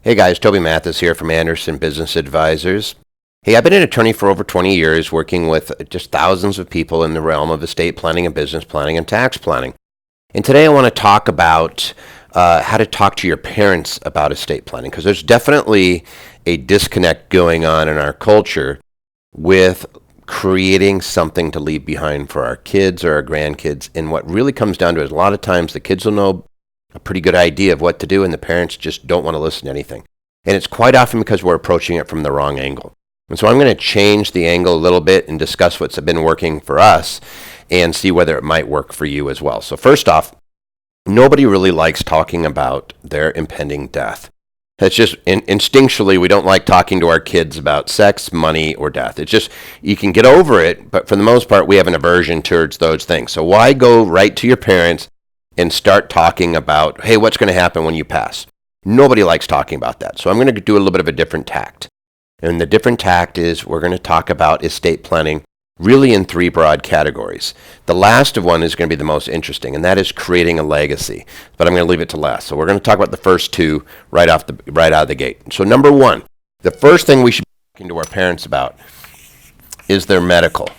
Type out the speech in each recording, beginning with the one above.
Hey guys, Toby Mathis here from Anderson Business Advisors. Hey, I've been an attorney for over 20 years working with just thousands of people in the realm of estate planning and business planning and tax planning. And today I want to talk about how to talk to your parents about estate planning, because there's definitely a disconnect going on in our culture with creating something to leave behind for our kids or our grandkids. And what really comes down to it is a lot of times the kids will know a pretty good idea of what to do, and the parents just don't want to listen to anything. And it's quite often because we're approaching it from the wrong angle. And so I'm going to change the angle a little bit and discuss what's been working for us and see whether it might work for you as well. So first off, nobody really likes talking about their impending death. It's just instinctually, we don't like talking to our kids about sex, money, or death. It's just, you can get over it, but for the most part, we have an aversion towards those things. So why go right to your parents and start talking about, hey, what's going to happen when you pass? Nobody likes talking about that. So I'm going to do a little bit of a different tact. And the different tact is we're going to talk about estate planning really in three broad categories. The last of one is going to be the most interesting, and that is creating a legacy. But I'm going to leave it to last. So we're going to talk about the first two right out of the gate. So number one, the first thing we should be talking to our parents about is their medical.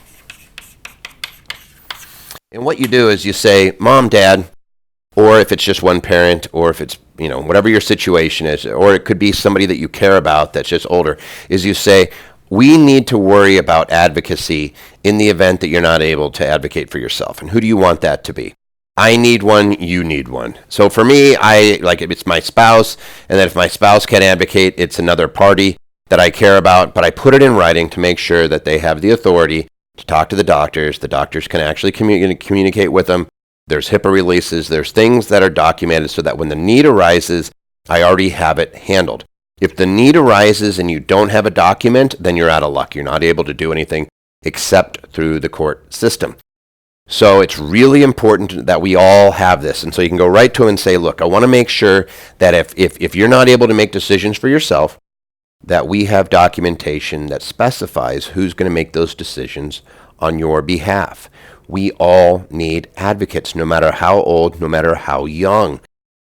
And what you do is you say, Mom, Dad, or if it's just one parent, or if it's, whatever your situation is, or it could be somebody that you care about that's just older, is you say, we need to worry about advocacy in the event that you're not able to advocate for yourself. And who do you want that to be? I need one, you need one. So for me, it's my spouse, and then if my spouse can't advocate, it's another party that I care about, but I put it in writing to make sure that they have the authority to talk to the doctors. The doctors can actually communicate with them. There's HIPAA releases. There's things that are documented so that when the need arises, I already have it handled. If the need arises and you don't have a document, then you're out of luck. You're not able to do anything except through the court system. So it's really important that we all have this. And so you can go right to them and say, look, I want to make sure that if you're not able to make decisions for yourself, that we have documentation that specifies who's going to make those decisions on your behalf. We all need advocates, no matter how old, no matter how young.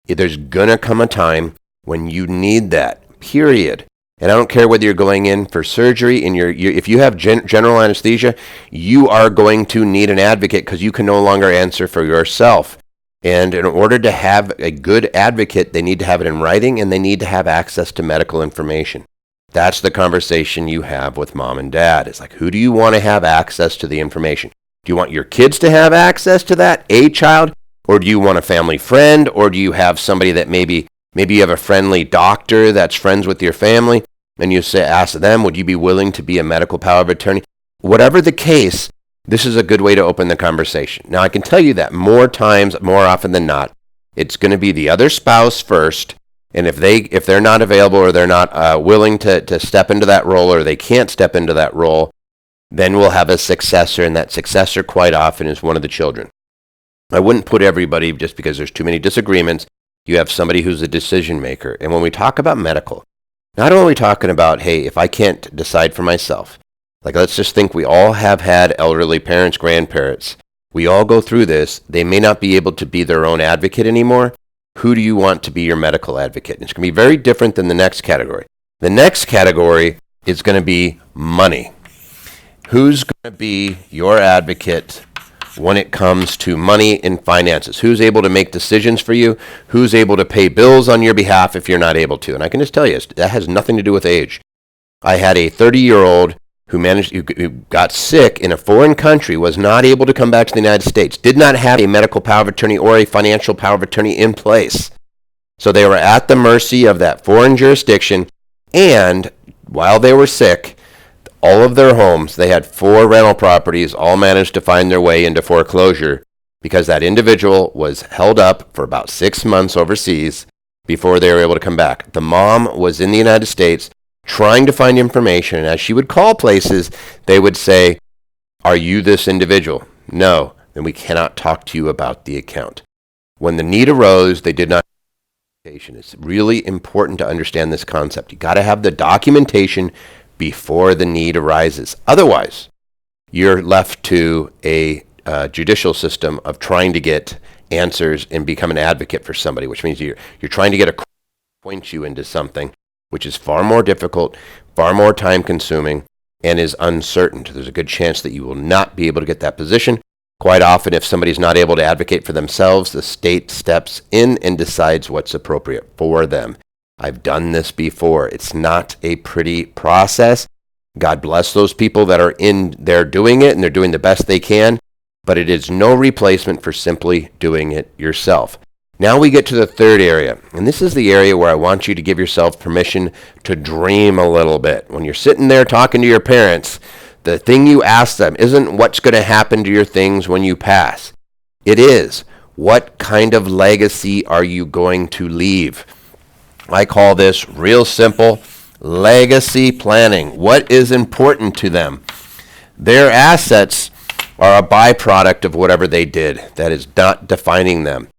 There's going to come a time when you need that, period. And I don't care whether you're going in for surgery, and if you have general anesthesia, you are going to need an advocate because you can no longer answer for yourself. And in order to have a good advocate, they need to have it in writing, and they need to have access to medical information. That's the conversation you have with mom and dad. It's like, who do you want to have access to the information? Do you want your kids to have access to that, a child? Or do you want a family friend? Or do you have somebody that maybe you have a friendly doctor that's friends with your family, and you ask them, would you be willing to be a medical power of attorney? Whatever the case, this is a good way to open the conversation. Now, I can tell you that more often than not, it's going to be the other spouse first. And if they're not available, or they're not willing to step into that role, or they can't step into that role, then we'll have a successor, and that successor quite often is one of the children. I wouldn't put everybody just because there's too many disagreements. You have somebody who's a decision maker. And when we talk about medical, not only are we talking about, hey, if I can't decide for myself, like let's just think we all have had elderly parents, grandparents. We all go through this. They may not be able to be their own advocate anymore. Who do you want to be your medical advocate? And it's going to be very different than the next category. The next category is going to be money. Who's going to be your advocate when it comes to money and finances? Who's able to make decisions for you? Who's able to pay bills on your behalf if you're not able to? And I can just tell you, that has nothing to do with age. I had a 30-year-old who got sick in a foreign country, was not able to come back to the United States, did not have a medical power of attorney or a financial power of attorney in place. So they were at the mercy of that foreign jurisdiction, and while they were sick, all of their homes, they had 4 rental properties, all managed to find their way into foreclosure because that individual was held up for about 6 months overseas before they were able to come back. The mom was in the United States trying to find information, and as she would call places, they would say, are you this individual? No, then we cannot talk to you about the account. When the need arose, they did not. It's really important to understand this concept. You got to have the documentation before the need arises. Otherwise, you're left to a judicial system of trying to get answers and become an advocate for somebody, which means you're trying to get a court to point you into something which is far more difficult, far more time consuming, and is uncertain. There's a good chance that you will not be able to get that position. Quite often, if somebody's not able to advocate for themselves, the state steps in and decides what's appropriate for them. I've done this before. It's not a pretty process. God bless those people that are in there doing it, and they're doing the best they can, but it is no replacement for simply doing it yourself. Now we get to the third area, and this is the area where I want you to give yourself permission to dream a little bit. When you're sitting there talking to your parents, the thing you ask them isn't what's going to happen to your things when you pass. It is, what kind of legacy are you going to leave? I call this real simple legacy planning. What is important to them? Their assets are a byproduct of whatever they did. That is not defining them.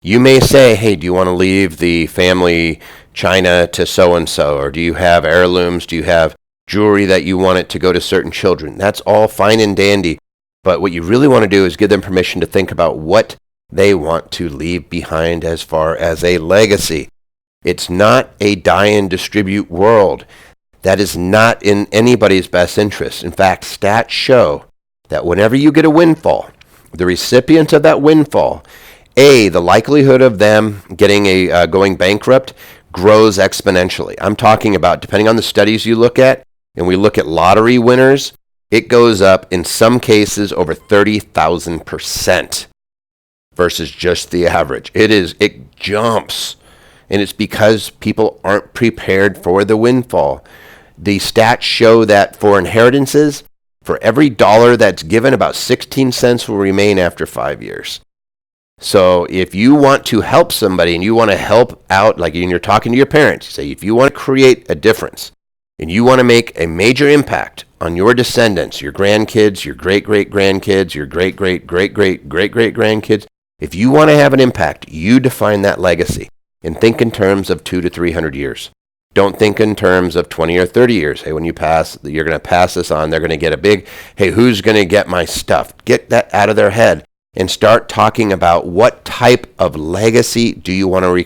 You may say, hey, do you want to leave the family china to so-and-so? Or do you have heirlooms? Do you have jewelry that you want it to go to certain children? That's all fine and dandy. But what you really want to do is give them permission to think about what they want to leave behind as far as a legacy. It's not a die and distribute world. That is not in anybody's best interest. In fact, stats show that whenever you get a windfall, the recipient of that windfall, the likelihood of them getting going bankrupt grows exponentially. I'm talking about, depending on the studies you look at, and we look at lottery winners, it goes up in some cases over 30,000% versus just the average. It jumps. And it's because people aren't prepared for the windfall. The stats show that for inheritances, for every dollar that's given, about 16 cents will remain after 5 years. So if you want to help somebody and you want to help out, like when you're talking to your parents, you say, if you want to create a difference and you want to make a major impact on your descendants, your grandkids, your great-great-grandkids, your great-great-great-great-great-great-grandkids, if you want to have an impact, you define that legacy. And think in terms of 200 to 300 years. Don't think in terms of 20 or 30 years. Hey, when you pass, you're going to pass this on. They're going to get a big, hey, who's going to get my stuff? Get that out of their head and start talking about what type of legacy do you want to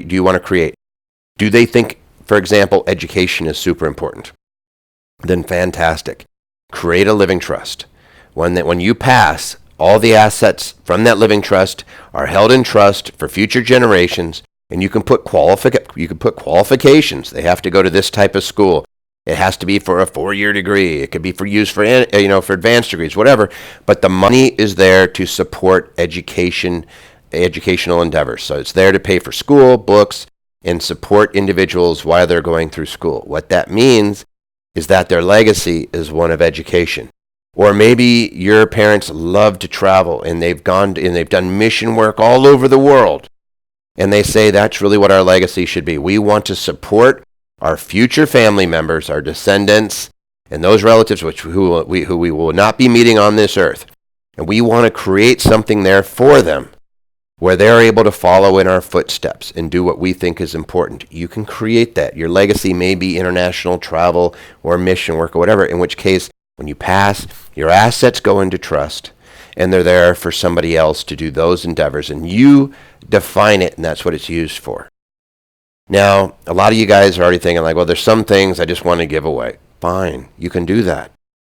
do you want to create? Do they think, for example, education is super important? Then fantastic. Create a living trust. When you pass, all the assets from that living trust are held in trust for future generations. And you can put qualifications. They have to go to this type of school. It has to be for a 4-year degree. It could be for use for for advanced degrees, whatever. But the money is there to support educational endeavors. So it's there to pay for school, books, and support individuals while they're going through school. What that means is that their legacy is one of education. Or maybe your parents love to travel and they've done mission work all over the world. And they say that's really what our legacy should be. We want to support our future family members, our descendants, and those relatives who we will not be meeting on this earth. And we want to create something there for them where they're able to follow in our footsteps and do what we think is important. You can create that. Your legacy may be international travel or mission work or whatever, in which case, when you pass, your assets go into trust. And they're there for somebody else to do those endeavors. And you define it, and that's what it's used for. Now, a lot of you guys are already thinking, like, well, there's some things I just want to give away. Fine, you can do that.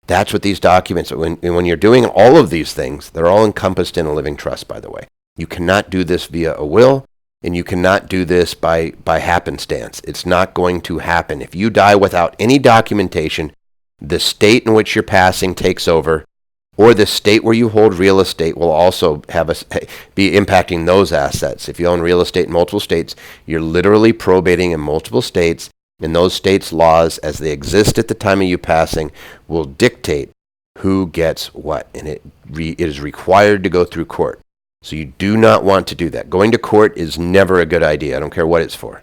That's what these documents, when you're doing all of these things, they're all encompassed in a living trust, by the way. You cannot do this via a will, and you cannot do this by happenstance. It's not going to happen. If you die without any documentation, the state in which you're passing takes over, or the state where you hold real estate will also be impacting those assets. If you own real estate in multiple states, you're literally probating in multiple states, and those states' laws, as they exist at the time of you passing, will dictate who gets what, and it is required to go through court. So you do not want to do that. Going to court is never a good idea. I don't care what it's for.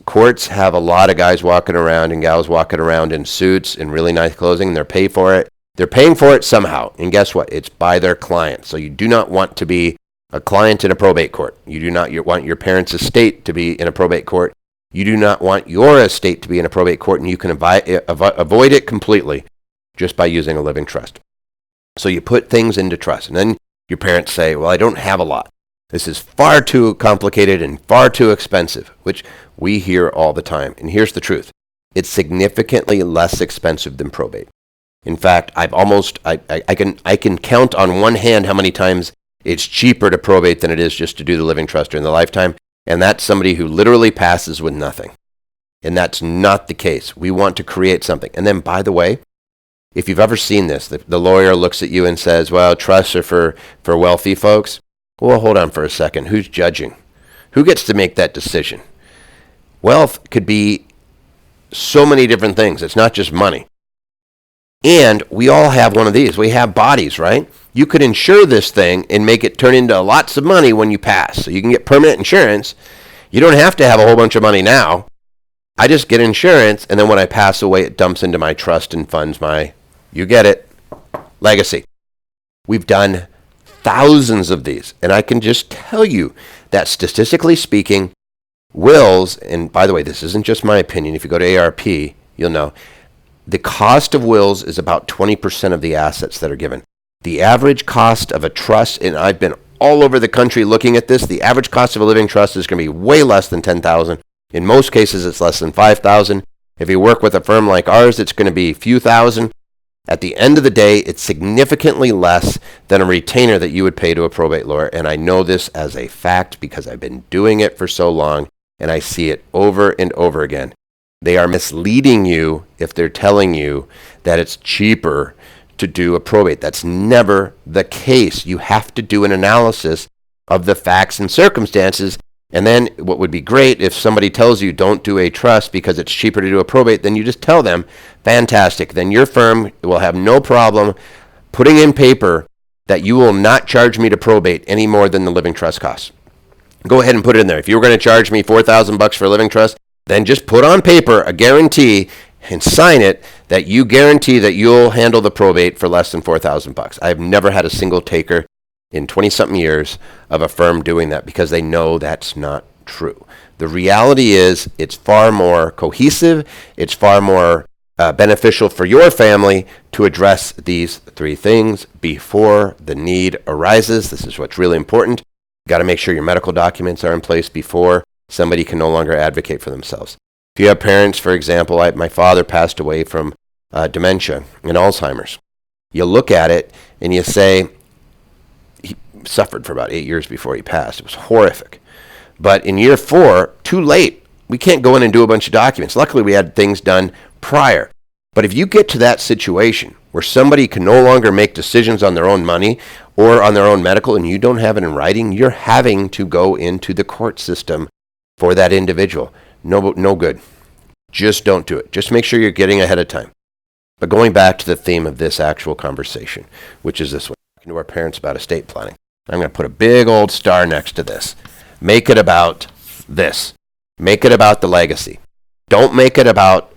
Courts have a lot of guys walking around and gals walking around in suits and really nice clothing, and they're paid for it. They're paying for it somehow, and guess what? It's by their client. So you do not want to be a client in a probate court. You do not want your parents' estate to be in a probate court. You do not want your estate to be in a probate court, and you can avoid it completely just by using a living trust. So you put things into trust, and then your parents say, well, I don't have a lot. This is far too complicated and far too expensive, which we hear all the time. And here's the truth. It's significantly less expensive than probate. In fact, I can count on one hand how many times it's cheaper to probate than it is just to do the living trust during the lifetime. And that's somebody who literally passes with nothing. And that's not the case. We want to create something. And then, by the way, if you've ever seen this, the lawyer looks at you and says, well, trusts are for wealthy folks. Well, hold on for a second. Who's judging? Who gets to make that decision? Wealth could be so many different things. It's not just money. And we all have one of these. We have bodies, right? You could insure this thing and make it turn into lots of money when you pass. So you can get permanent insurance. You don't have to have a whole bunch of money now. I just get insurance, and then when I pass away, it dumps into my trust and funds my, you get it, legacy. We've done thousands of these, and I can just tell you that statistically speaking, wills, and by the way, this isn't just my opinion. If you go to ARP, you'll know, the cost of wills is about 20% of the assets that are given. The average cost of a trust, and I've been all over the country looking at this, the average cost of a living trust is going to be way less than $10,000. In most cases, it's less than $5,000. If you work with a firm like ours, it's going to be a few thousand. At the end of the day, it's significantly less than a retainer that you would pay to a probate lawyer. And I know this as a fact because I've been doing it for so long, and I see it over and over again. They are misleading you if they're telling you that it's cheaper to do a probate. That's never the case. You have to do an analysis of the facts and circumstances. And then what would be great if somebody tells you don't do a trust because it's cheaper to do a probate, then you just tell them, fantastic. Then your firm will have no problem putting in paper that you will not charge me to probate any more than the living trust costs. Go ahead and put it in there. If you were going to charge me $4,000 for a living trust, then just put on paper a guarantee and sign it that you guarantee that you'll handle the probate for less than $4,000. I've never had a single taker in 20-something years of a firm doing that because they know that's not true. The reality is it's far more cohesive, it's far more beneficial for your family to address these three things before the need arises. This is what's really important. You got to make sure your medical documents are in place before somebody can no longer advocate for themselves. If you have parents, for example, my father passed away from dementia and Alzheimer's. You look at it and you say, he suffered for about 8 years before he passed. It was horrific. But in year 4, too late. We can't go in and do a bunch of documents. Luckily, we had things done prior. But if you get to that situation where somebody can no longer make decisions on their own money or on their own medical and you don't have it in writing, you're having to go into the court system for that individual. No good. Just don't do it. Just make sure you're getting ahead of time. But going back to the theme of this actual conversation, which is this one, talking to our parents about estate planning. I'm going to put a big old star next to this. Make it about this. Make it about the legacy. Don't make it about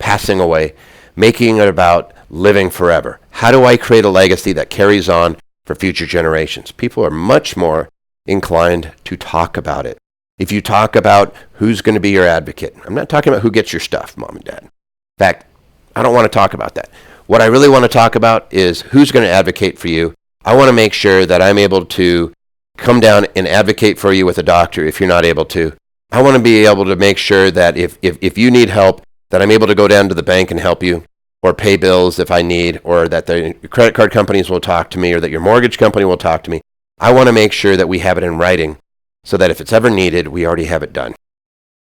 passing away. Making it about living forever. How do I create a legacy that carries on for future generations? People are much more inclined to talk about it. If you talk about who's going to be your advocate, I'm not talking about who gets your stuff, mom and dad. In fact, I don't want to talk about that. What I really want to talk about is who's going to advocate for you. I want to make sure that I'm able to come down and advocate for you with a doctor if you're not able to. I want to be able to make sure that if you need help, that I'm able to go down to the bank and help you or pay bills if I need, or that the credit card companies will talk to me or that your mortgage company will talk to me. I want to make sure that we have it in writing so that if it's ever needed, we already have it done.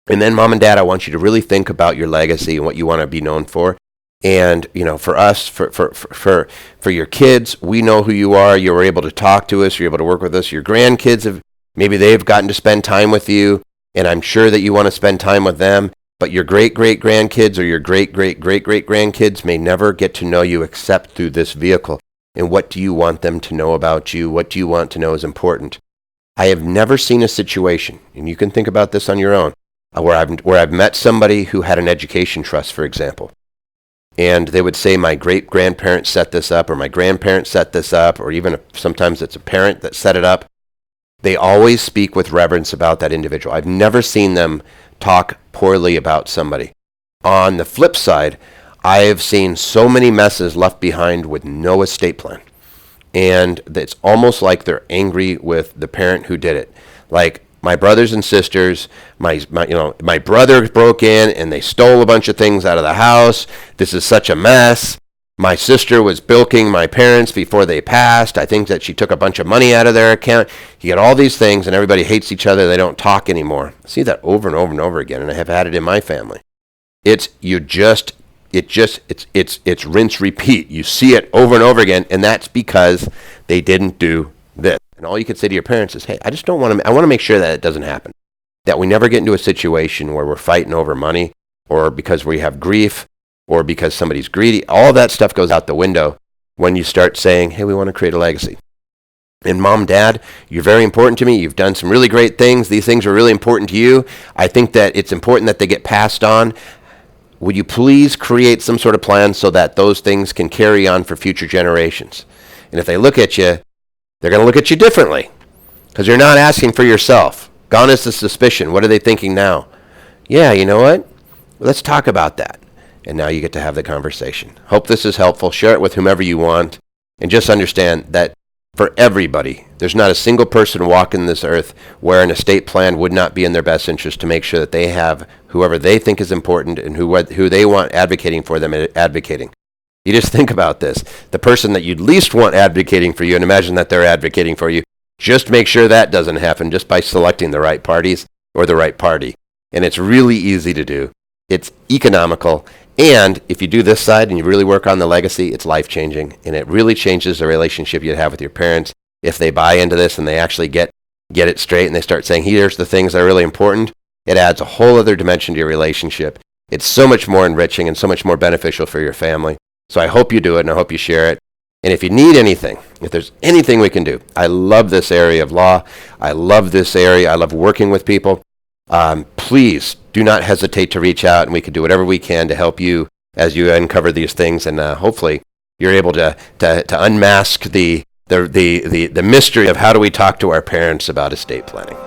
And then, mom and dad, I want you to really think about your legacy and what you want to be known for. And, for us, for your kids, we know who you are. You were able to talk to us. You're able to work with us. Your grandkids, maybe they've gotten to spend time with you, and I'm sure that you want to spend time with them. But your great-great-grandkids or your great-great-great-great-grandkids may never get to know you except through this vehicle. And what do you want them to know about you? What do you want to know is important? I have never seen a situation, and you can think about this on your own, where I've met somebody who had an education trust, for example. And they would say, my great-grandparents set this up, or my grandparents set this up, or even sometimes it's a parent that set it up. They always speak with reverence about that individual. I've never seen them talk poorly about somebody. On the flip side, I have seen so many messes left behind with no estate plan. and it's almost like they're angry with the parent who did it. Like, my brothers and sisters, my brother broke in and they stole a bunch of things out of the house. This is such a mess. My sister was bilking my parents before they passed. I think that she took a bunch of money out of their account. You get all these things, and everybody hates each other. They don't talk anymore. I see that over and over and over again, and I have had it in my family. It's rinse, repeat. You see it over and over again, and that's because they didn't do this. And all you can say to your parents is, hey, I want to make sure that it doesn't happen. That we never get into a situation where we're fighting over money, or because we have grief, or because somebody's greedy. All that stuff goes out the window when you start saying, hey, we want to create a legacy. And Mom, Dad, you're very important to me. You've done some really great things. These things are really important to you. I think that it's important that they get passed on. Would you please create some sort of plan so that those things can carry on for future generations? And if they look at you, they're going to look at you differently, because you're not asking for yourself. Gone is the suspicion. What are they thinking now? Yeah, you know what? Let's talk about that. And now you get to have the conversation. Hope this is helpful. Share it with whomever you want. And just understand that for everybody, there's not a single person walking this earth where an estate plan would not be in their best interest to make sure that they have whoever they think is important and who they want advocating for them advocating. You just think about this. The person that you'd least want advocating for you, and imagine that they're advocating for you, just make sure that doesn't happen just by selecting the right parties or the right party. And it's really easy to do. It's economical. And if you do this side and you really work on the legacy, it's life-changing. And it really changes the relationship you have with your parents. If they buy into this and they actually get it straight and they start saying, here's the things that are really important, it adds a whole other dimension to your relationship. It's so much more enriching and so much more beneficial for your family. So I hope you do it, and I hope you share it. And if you need anything, if there's anything we can do, I love this area of law. I love this area. I love working with people. Please do not hesitate to reach out, and we can do whatever we can to help you as you uncover these things. And hopefully you're able to unmask the mystery of how do we talk to our parents about estate planning.